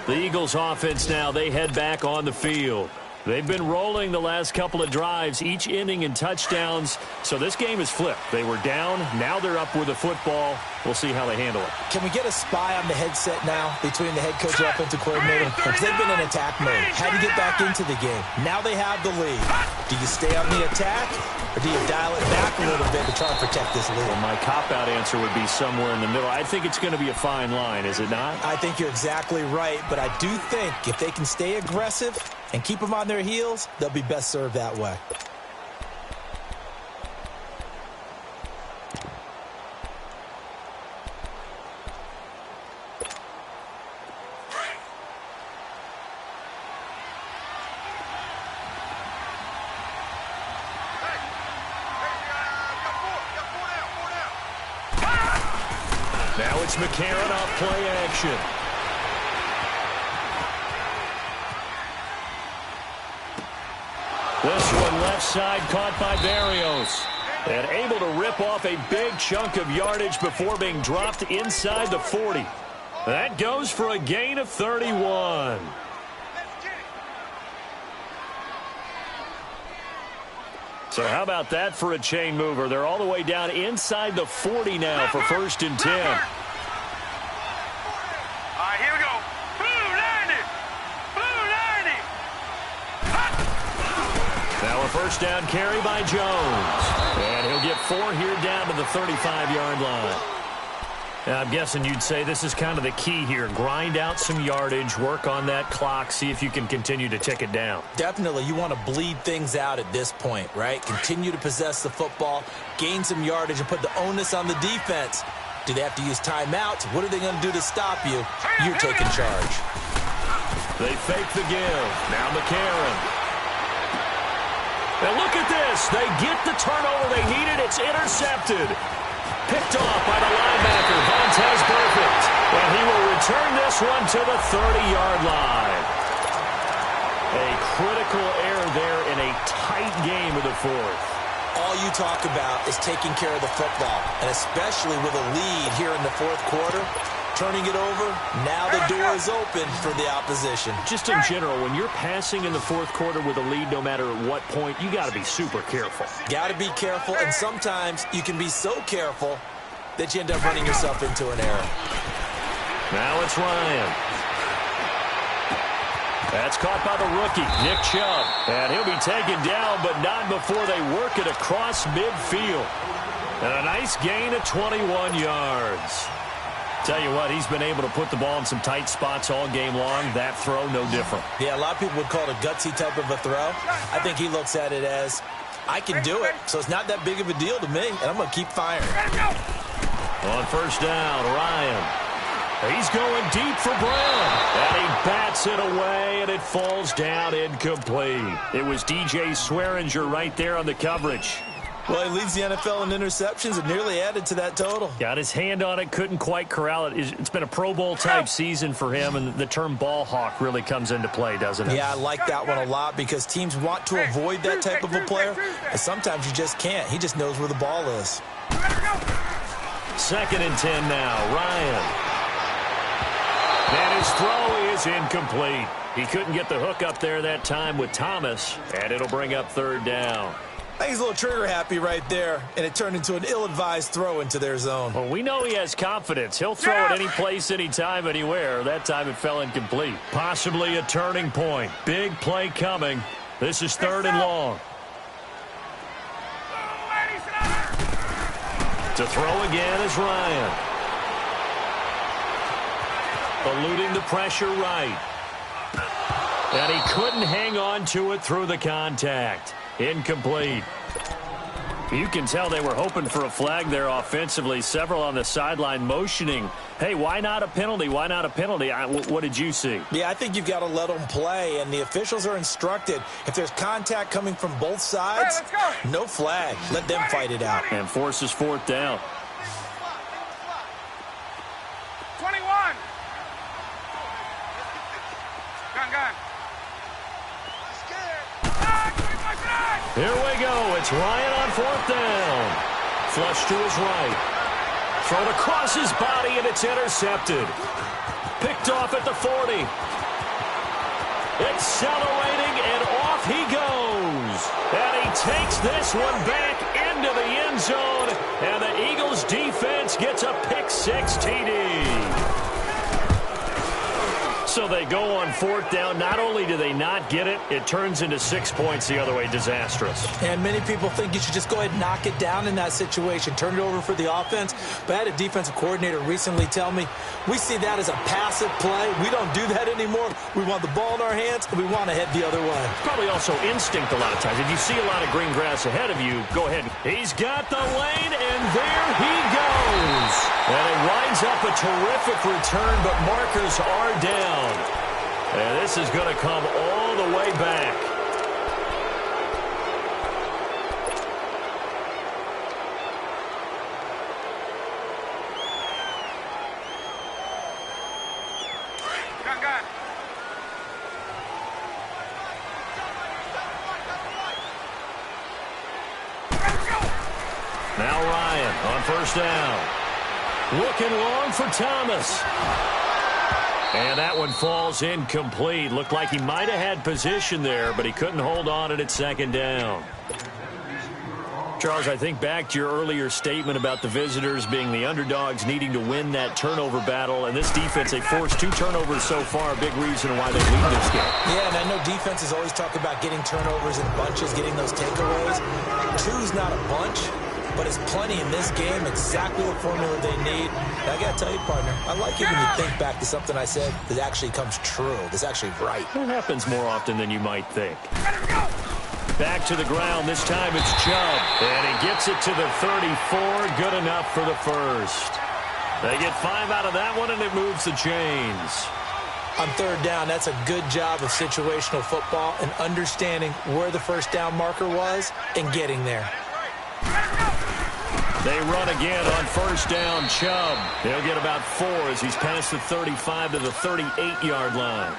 The Eagles offense now, they head back on the field. They've been rolling the last couple of drives, each inning in touchdowns. So this game is flipped. They were down. Now they're up with a football. We'll see how they handle it. Can we get a spy on the headset now between the head coach and offensive coordinator? Because they've been in attack mode. Had to get back into the game. Now they have the lead. Do you stay on the attack, or do you dial it back a little bit to try and protect this lead? Well, my cop-out answer would be somewhere in the middle. I think it's going to be a fine line, is it not? I think you're exactly right, but I do think if they can stay aggressive and keep them on their heels, they'll be best served that way. Now it's McCarron off play action. This one left side caught by Barrios. And able to rip off a big chunk of yardage before being dropped inside the 40. That goes for a gain of 31. So how about that for a chain mover? They're all the way down inside the 40 now for 1st and 10. All right, here we go. Blue 90. Blue 90. Now a first down carry by Jones. And he'll get 4 here down to the 35-yard line. Now, I'm guessing you'd say this is kind of the key here. Grind out some yardage, work on that clock, see if you can continue to tick it down. Definitely, you want to bleed things out at this point, right? Continue to possess the football, gain some yardage, and put the onus on the defense. Do they have to use timeouts? What are they going to do to stop you? You're taking charge. They fake the give. Now McCarron. And look at this. They get the turnover they needed. It's intercepted. Picked off by the linebacker, Vontaze Burfict. And he will return this one to the 30-yard line. A critical error there in a tight game of the 4th. All you talk about is taking care of the football, and especially with a lead here in the 4th quarter, turning it over, now the door is open for the opposition. Just in general, when you're passing in the 4th quarter with a lead, no matter at what point, you got to be super careful. Got to be careful, and sometimes you can be so careful that you end up running yourself into an error. Now it's Ryan. That's caught by the rookie, Nick Chubb. And he'll be taken down, but not before they work it across midfield. And a nice gain of 21 yards. Tell you what, he's been able to put the ball in some tight spots all game long. That throw, no different. Yeah, a lot of people would call it a gutsy type of a throw. I think he looks at it as, I can do it, so it's not that big of a deal to me, and I'm going to keep firing. On first down, Ryan. He's going deep for Brown. And he bats it away, and it falls down incomplete. It was DJ Swearinger right there on the coverage. Well, he leads the NFL in interceptions and nearly added to that total. Got his hand on it, couldn't quite corral it. It's been a Pro Bowl-type season for him, and the term ball hawk really comes into play, doesn't it? Yeah, I like that one a lot because teams want to avoid that type of a player, and sometimes you just can't. He just knows where the ball is. 2nd and 10 now, Ryan. And his throw is incomplete. He couldn't get the hook up there that time with Thomas, and it'll bring up 3rd down. I think he's a little trigger happy right there, and it turned into an ill-advised throw into their zone. Well, we know he has confidence. He'll throw it any place, anytime, anywhere. That time it fell incomplete. Possibly a turning point. Big play coming. This is 3rd and long. To throw again is Ryan. Eluding the pressure right. And he couldn't hang on to it through the contact. Incomplete. You can tell they were hoping for a flag there offensively. Several on the sideline motioning, hey, why not a penalty? Why not a penalty? What did you see? Yeah, I think you've got to let them play, and the officials are instructed. If there's contact coming from both sides, no flag. Let them fight it out. And forces fourth down. 21. Gun. Here we go. It's Ryan on fourth down. Flush to his right. Thrown across his body, and it's intercepted. Picked off at the 40. Accelerating, and off he goes. And he takes this one back into the end zone. And the Eagles defense gets a pick-6 TD. So they go on fourth down. Not only do they not get it, it turns into 6 points the other way. Disastrous. And many people think you should just go ahead and knock it down in that situation. Turn it over for the offense. But I had a defensive coordinator recently tell me, we see that as a passive play. We don't do that anymore. We want the ball in our hands, and we want to head the other way. Probably also instinct a lot of times. If you see a lot of green grass ahead of you, go ahead. He's got the lane, and there he goes. And it winds up a terrific return, but markers are down. And this is going to come all the way back. Gun. Now Ryan on first down. Looking long for Thomas. And that one falls incomplete. Looked like he might have had position there, but he couldn't hold on at second down. Charles, I think back to your earlier statement about the visitors being the underdogs needing to win that turnover battle. And this defense, they forced 2 turnovers so far, a big reason why they lead this game. Yeah, and I know defenses always talk about getting turnovers in bunches, getting those takeaways. 2's not a bunch, but it's plenty in this game, exactly the formula they need. And I got to tell you, partner, I like it when you think back to something I said that actually comes true, that's actually right. It happens more often than you might think. Back to the ground. This time it's Chubb. And he gets it to the 34. Good enough for the first. They get 5 out of that one, and it moves the chains. On third down, that's a good job of situational football and understanding where the first down marker was and getting there. They run again on first down. Chubb. He'll get about 4 as he's past the 35 to the 38-yard line.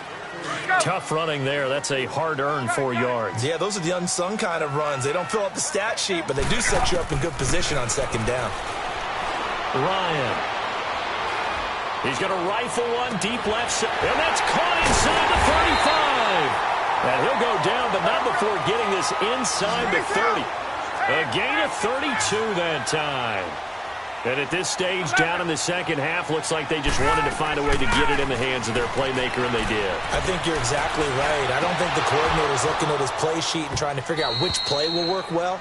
Tough running there. That's a hard-earned 4 yards. Yeah, those are the unsung kind of runs. They don't fill up the stat sheet, but they do set you up in good position on second down. Ryan. He's going to rifle one deep left, and that's caught inside the 35. And he'll go down, but not before getting this inside the 30. A gain of 32 that time. And at this stage, down in the second half, looks like they just wanted to find a way to get it in the hands of their playmaker, and they did. I think you're exactly right. I don't think the coordinator's looking at his play sheet and trying to figure out which play will work well.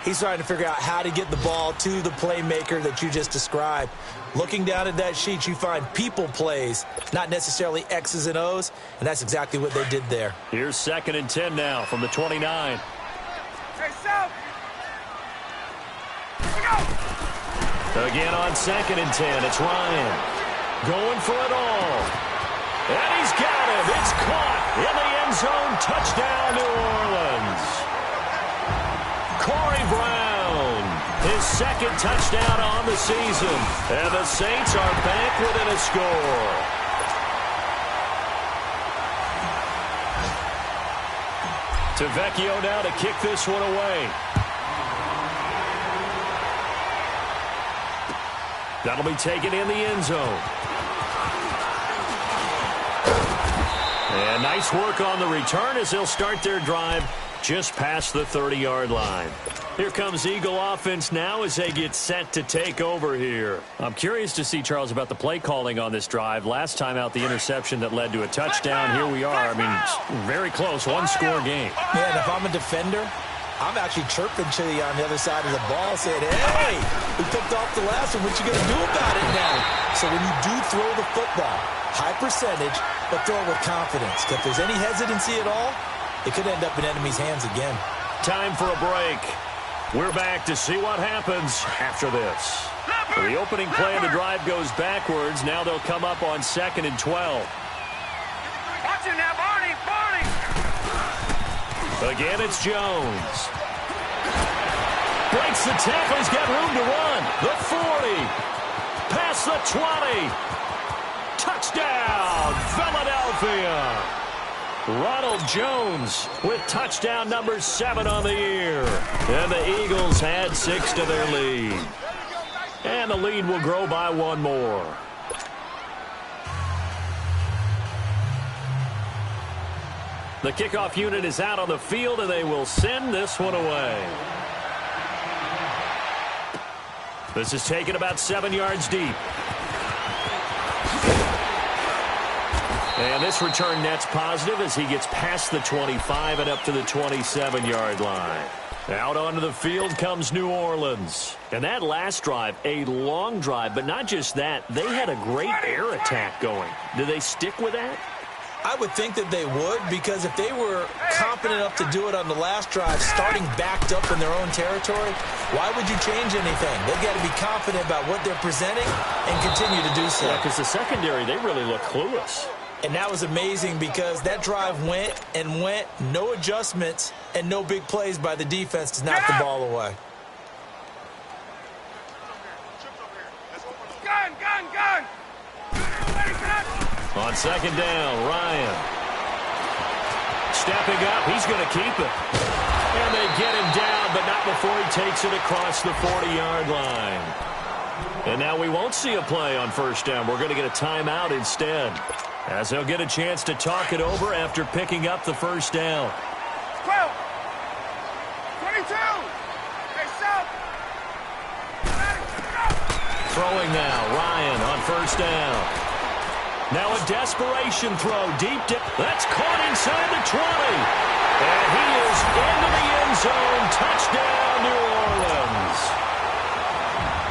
He's trying to figure out how to get the ball to the playmaker that you just described. Looking down at that sheet, you find people plays, not necessarily X's and O's, and that's exactly what they did there. Here's 2nd and 10 now from the 29. Hey, South. Again on 2nd and 10, it's Ryan. Going for it all. And he's got him. It's caught in the end zone. Touchdown, New Orleans. Corey Brown, his 2nd touchdown on the season. And the Saints are back within a score. Tavecchio now to kick this one away. That'll be taken in the end zone. And nice work on the return as they'll start their drive just past the 30-yard line. Here comes Eagle offense now as they get set to take over here. I'm curious to see, Charles, about the play calling on this drive. Last time out, the interception that led to a touchdown. Here we are. I mean, very close, 1-score game. Yeah, and if I'm a defender, I'm actually chirping to you on the other side of the ball saying, hey, we picked off the last one. What you going to do about it now? So when you do throw the football, high percentage, but throw it with confidence. If there's any hesitancy at all, it could end up in enemy's hands again. Time for a break. We're back to see what happens after this. The opening play of the drive goes backwards. Now they'll come up on 2nd and 12. Watch it now, Barney! Again, it's Jones. Breaks the tackle. He's got room to run. The 40. Past the 20. Touchdown, Philadelphia. Ronald Jones with touchdown number 7 on the year. And the Eagles add 6 to their lead. And the lead will grow by 1 more. The kickoff unit is out on the field, and they will send this one away. This is taken about 7 yards deep. And this return net's positive as he gets past the 25 and up to the 27-yard line. Out onto the field comes New Orleans. And that last drive, a long drive, but not just that. They had a great air attack going. Do they stick with that? I would think that they would, because if they were confident enough to do it on the last drive, starting backed up in their own territory, why would you change anything? They've got to be confident about what they're presenting and continue to do so. Yeah, because the secondary, they really look clueless. And that was amazing because that drive went and went, no adjustments, and no big plays by the defense to knock the ball away. Gun! On 2nd down, Ryan. Stepping up, he's going to keep it. And they get him down, but not before he takes it across the 40-yard line. And now we won't see a play on 1st down. We're going to get a timeout instead, as they'll get a chance to talk it over after picking up the 1st down. 12! 22! Hey, south! Throwing now, Ryan on 1st down. Now a desperation throw, deep dip. That's caught inside the 20. And he is into the end zone. Touchdown, New Orleans.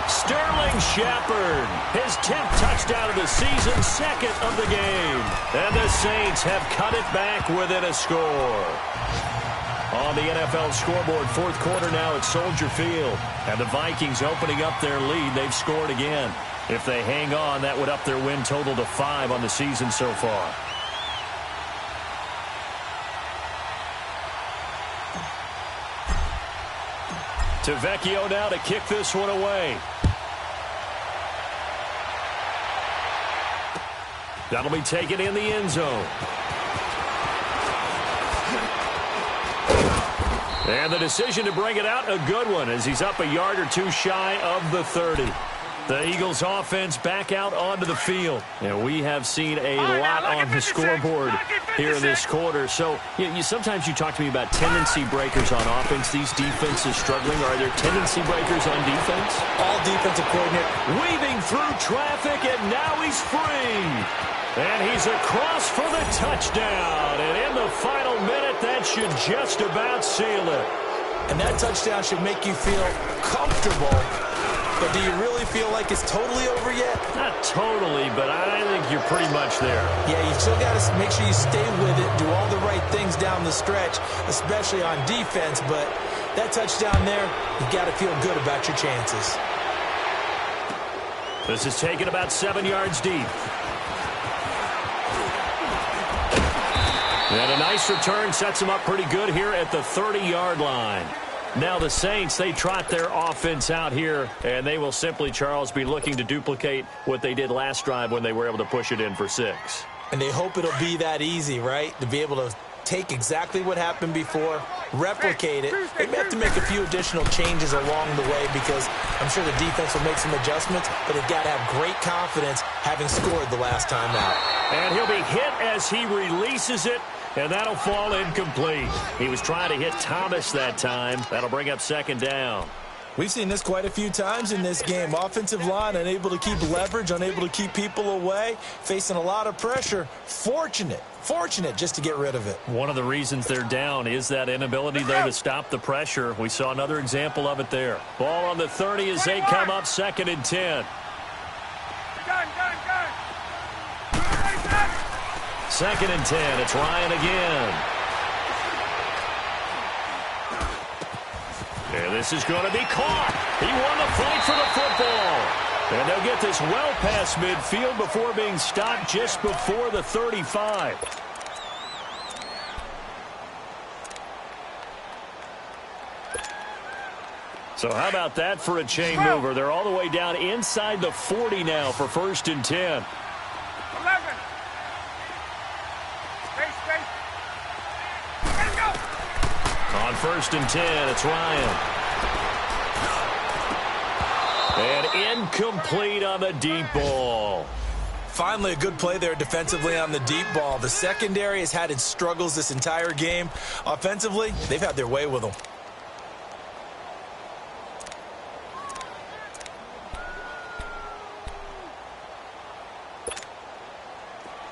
Sterling Shepard, his 10th touchdown of the season, 2nd of the game. And the Saints have cut it back within a score. On the NFL scoreboard, 4th quarter now at Soldier Field. And the Vikings opening up their lead. They've scored again. If they hang on, that would up their win total to 5 on the season so far. Tavecchio now to kick this one away. That'll be taken in the end zone. And the decision to bring it out, a good one, as he's up a yard or 2 shy of the 30. The Eagles offense back out onto the field. And we have seen a lot on the scoreboard here in this quarter. So sometimes you talk to me about tendency breakers on offense. These defenses struggling. Are there tendency breakers on defense? All defensive coordinator. Weaving through traffic, and now he's free. And he's across for the touchdown. And in the final minute, that should just about seal it. And that touchdown should make you feel comfortable. But do you really feel like it's totally over yet? Not totally, but I think you're pretty much there. Yeah, you still got to make sure you stay with it, do all the right things down the stretch, especially on defense. But that touchdown there, you've got to feel good about your chances. This is taken about 7 yards deep. And a nice return sets them up pretty good here at the 30-yard line. Now the Saints, they trot their offense out here, and they will simply, Charles, be looking to duplicate what they did last drive when they were able to push it in for 6. And they hope it'll be that easy, right? To be able to take exactly what happened before, replicate it. They may have to make a few additional changes along the way because I'm sure the defense will make some adjustments, but they've got to have great confidence having scored the last time out. And he'll be hit as he releases it. And that'll fall incomplete. He was trying to hit Thomas that time. That'll bring up 2nd down. We've seen this quite a few times in this game. Offensive line unable to keep leverage, unable to keep people away, facing a lot of pressure. Fortunate just to get rid of it. One of the reasons they're down is that inability, though, to stop the pressure. We saw another example of it there. Ball on the 30 as they come up 2nd and 10. Gun! 2nd and 10. It's Ryan again. And this is going to be caught. He won the fight for the football. And they'll get this well past midfield before being stopped just before the 35. So how about that for a chain mover? They're all the way down inside the 40 now for 1st and 10. 11. Space. Let's go. On 1st and 10, it's Ryan. And incomplete on the deep ball. Finally, a good play there defensively on the deep ball. The secondary has had its struggles this entire game. Offensively, they've had their way with them.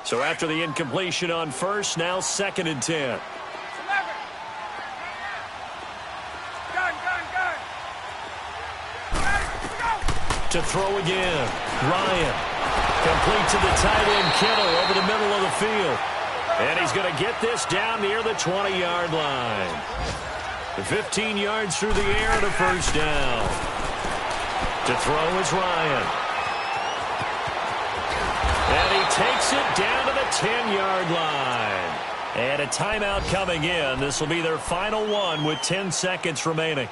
So after the incompletion on 1st, now 2nd and 10. 11. Gun. To throw again. Ryan. Complete to the tight end, Kittle, over the middle of the field. And he's going to get this down near the 20-yard line. 15 yards through the air to 1st down. To throw is Ryan. And he takes it down to the 10-yard line. And a timeout coming in. This will be their final one with 10 seconds remaining.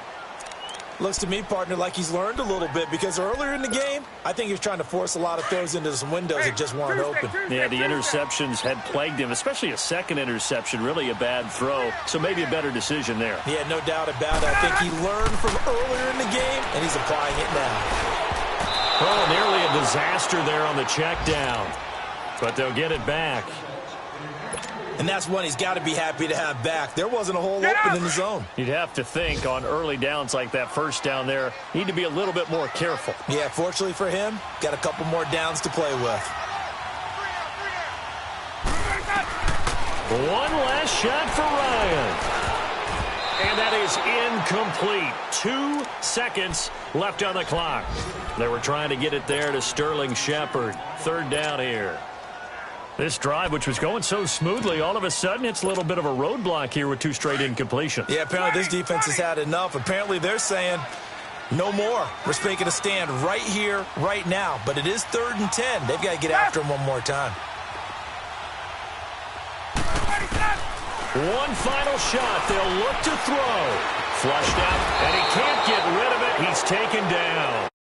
Looks to me, partner, like he's learned a little bit because earlier in the game, I think he was trying to force a lot of throws into some windows that just weren't open. Yeah, the interceptions had plagued him, especially a second interception, really a bad throw. So maybe a better decision there. Yeah, no doubt about it. I think he learned from earlier in the game, and he's applying it now. Oh, nearly a disaster there on the check down. But they'll get it back. And that's one he's got to be happy to have back. There wasn't a hole open in the zone. You'd have to think on early downs like that 1st down there, need to be a little bit more careful. Yeah, fortunately for him, got a couple more downs to play with. One last shot for Ryan. And that is incomplete. 2 seconds left on the clock. They were trying to get it there to Sterling Shepard. 3rd down here. This drive, which was going so smoothly, all of a sudden it's a little bit of a roadblock here with 2 straight incompletions. Yeah, apparently this defense has had enough. Apparently they're saying no more. We're making a stand right here, right now. But it is 3rd and 10. They've got to get after him one more time. One final shot. They'll look to throw. Flushed out, and he can't get rid of it. He's taken down.